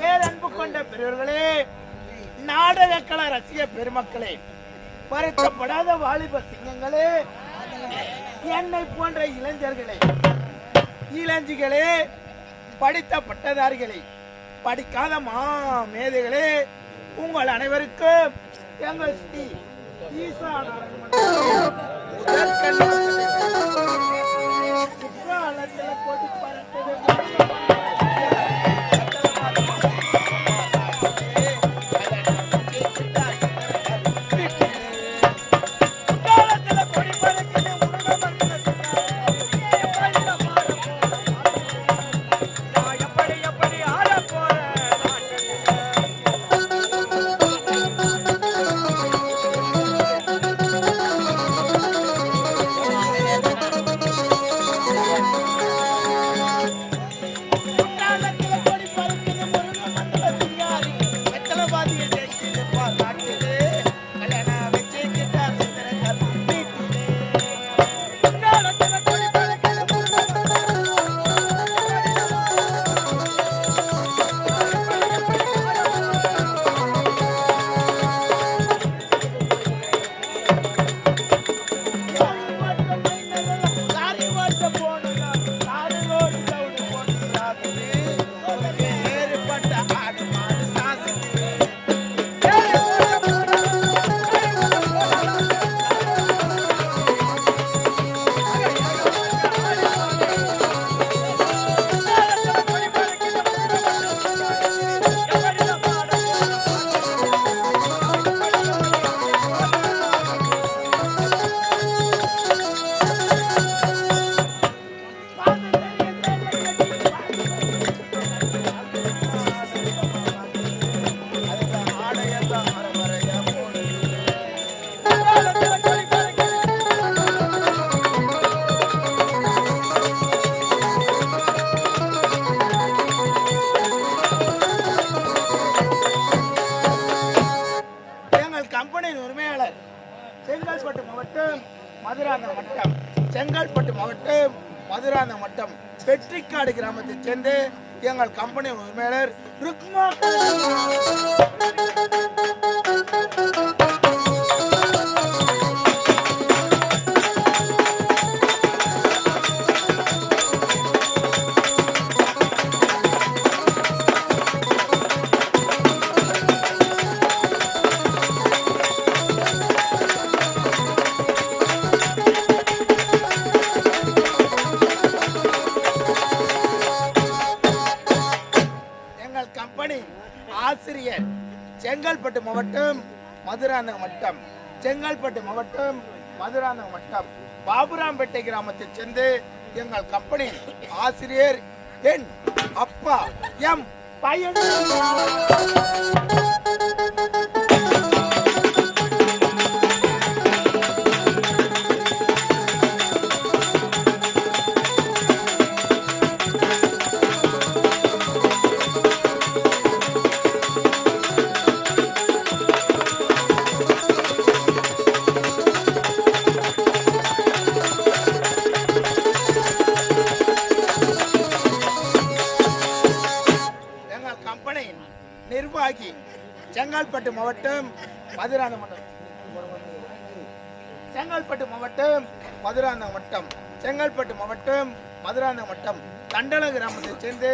பேரன்பு கொண்ட பெரியவர்களே, நாடக கலை ரசிக பெருமக்களே, பறிக்கப்படாத வாலிப சிங்கங்களே, என்னை போன்ற இளைஞர்களே, இளஞ்சிகளே, படித்த பட்டதாரிகளே, படிக்காத மேதைகளே, உங்கள் அனைவருக்கும் எங்கள் ஸ்ரீ ஈசா குற்றாலத்தில் போட்டு பறந்தது செங்கல்பட்டு மாவட்டம் மதுராந்தகம் வட்டம் வெற்றிக்காடு கிராமத்தைச் சேர்ந்து எங்கள் கம்பெனி உரிமையாளர் ருக்மா ஆசிரியர் செங்கல்பட்டு மாவட்டம் மதுராந்தகம் வட்டம் செங்கல்பட்டு மாவட்டம் மதுராந்தகம் வட்டம் பாபுராம்பேட்டை கிராமத்தைச் சேர்ந்து எங்கள் கம்பெனி ஆசிரியர் என் அப்பா எம் பையன் நிர்வாகி செங்கல்பட்டு மாவட்டம் மதுராந்தகம் வட்டம் செங்கல்பட்டு மாவட்டம் மதுராந்தகம் வட்டம் செங்கல்பட்டு மாவட்டம் மதுராந்தகம் வட்டம் தண்டல கிராமத்தைச் சேர்ந்து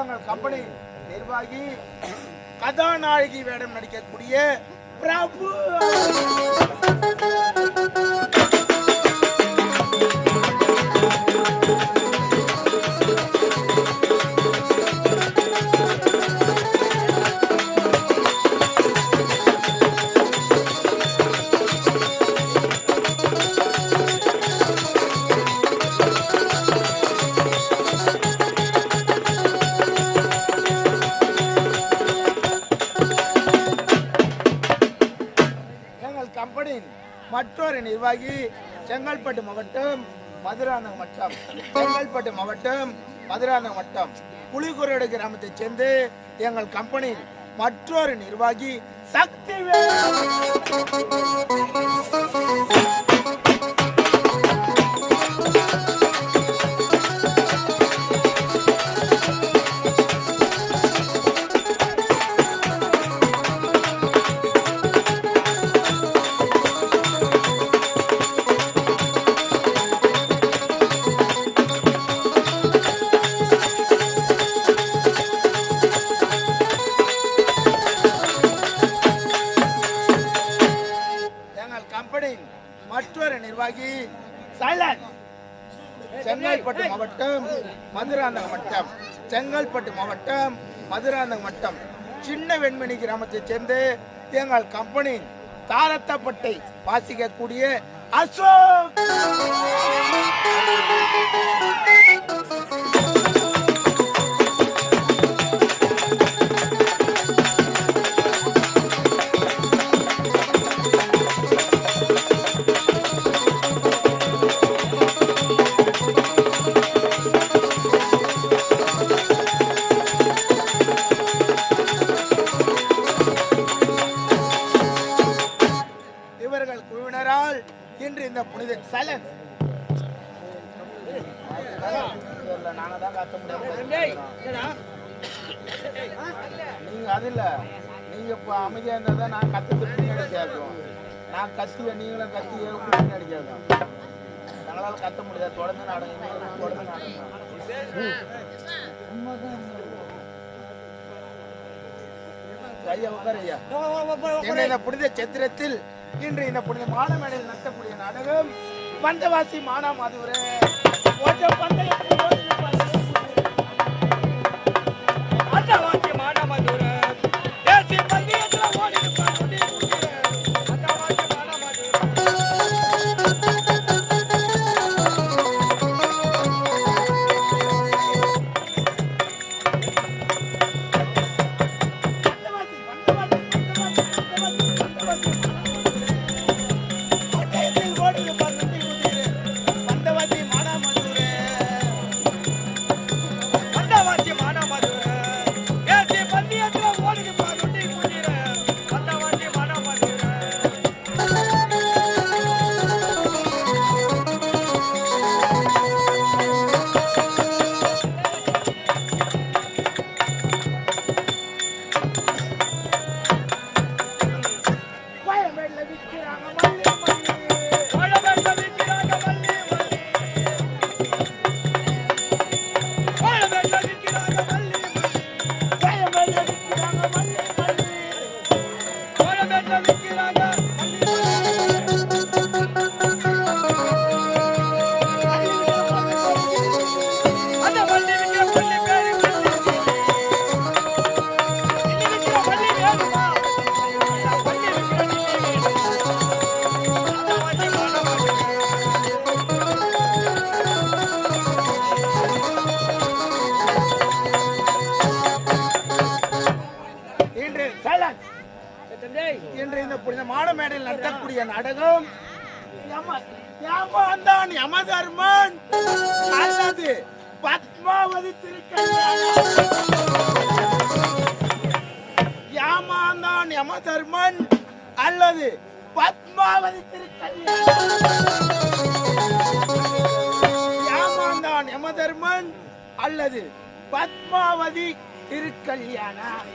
எங்கள் கம்பெனி நிர்வாகி கதாநாயகி வேடம் நடிக்கக்கூடிய பிரபு மற்றொரு நிர்வாகி செங்கல்பட்டு மாவட்டம் மதுராந்தகம் வட்டம் செங்கல்பட்டு மாவட்டம் மதுராந்தகம் வட்டம் புலிகுரடு கிராமத்தைச் சேர்ந்து எங்கள் கம்பெனி மற்றொரு நிர்வாகி சக்தி நிர்வாகி சைலண்ட். செங்கல்பட்டு மாவட்டம் மதுராந்தகம் வட்டம், செங்கல்பட்டு மாவட்டம் மதுராந்தகம் வட்டம் சின்ன வெண்மணி கிராமத்தைச் சேர்ந்து எங்கள் கம்பெனி தாரத்தப்பட்டை வாசிக்கக்கூடிய அசோக். குழுவினரால் இன்று இந்த புனித சைலன்ஸ் நாங்க தான் கத்த முடியாது. நீங்க அது இல்ல, நீங்க இப்ப அமைதியா இருந்தா தான் நான் கத்துட்டு பின்னாடி கேட்கும். நான் கத்திய நீங்களும் கத்திய பின்னாடி கேட்கும். எங்களால கத்த முடியாது. தொடர்ந்து நாடகம் தொடர்ந்து நாடகம். ஐயா உட்காரையா. இந்த புனித சித்திரத்தில் இன்று இந்த புனித மானமேடையில் நடத்தக்கூடிய நாடகம் பந்தவாசி மானாமதுரை. இன்று இந்த புனித மானமேடையில் நடத்தக்கூடிய நாடகம் யமதான் யமதர்மன் அல்லது பத்மாவதி திருக்கல்யாணம். யாமாந்தான் யமதர்மன் அல்லது பத்மாவதி திருக்கல்யாணம். யாமாந்தான் யமதர்மன் அல்லது பத்மாவதி திருக்கல்யாணம்.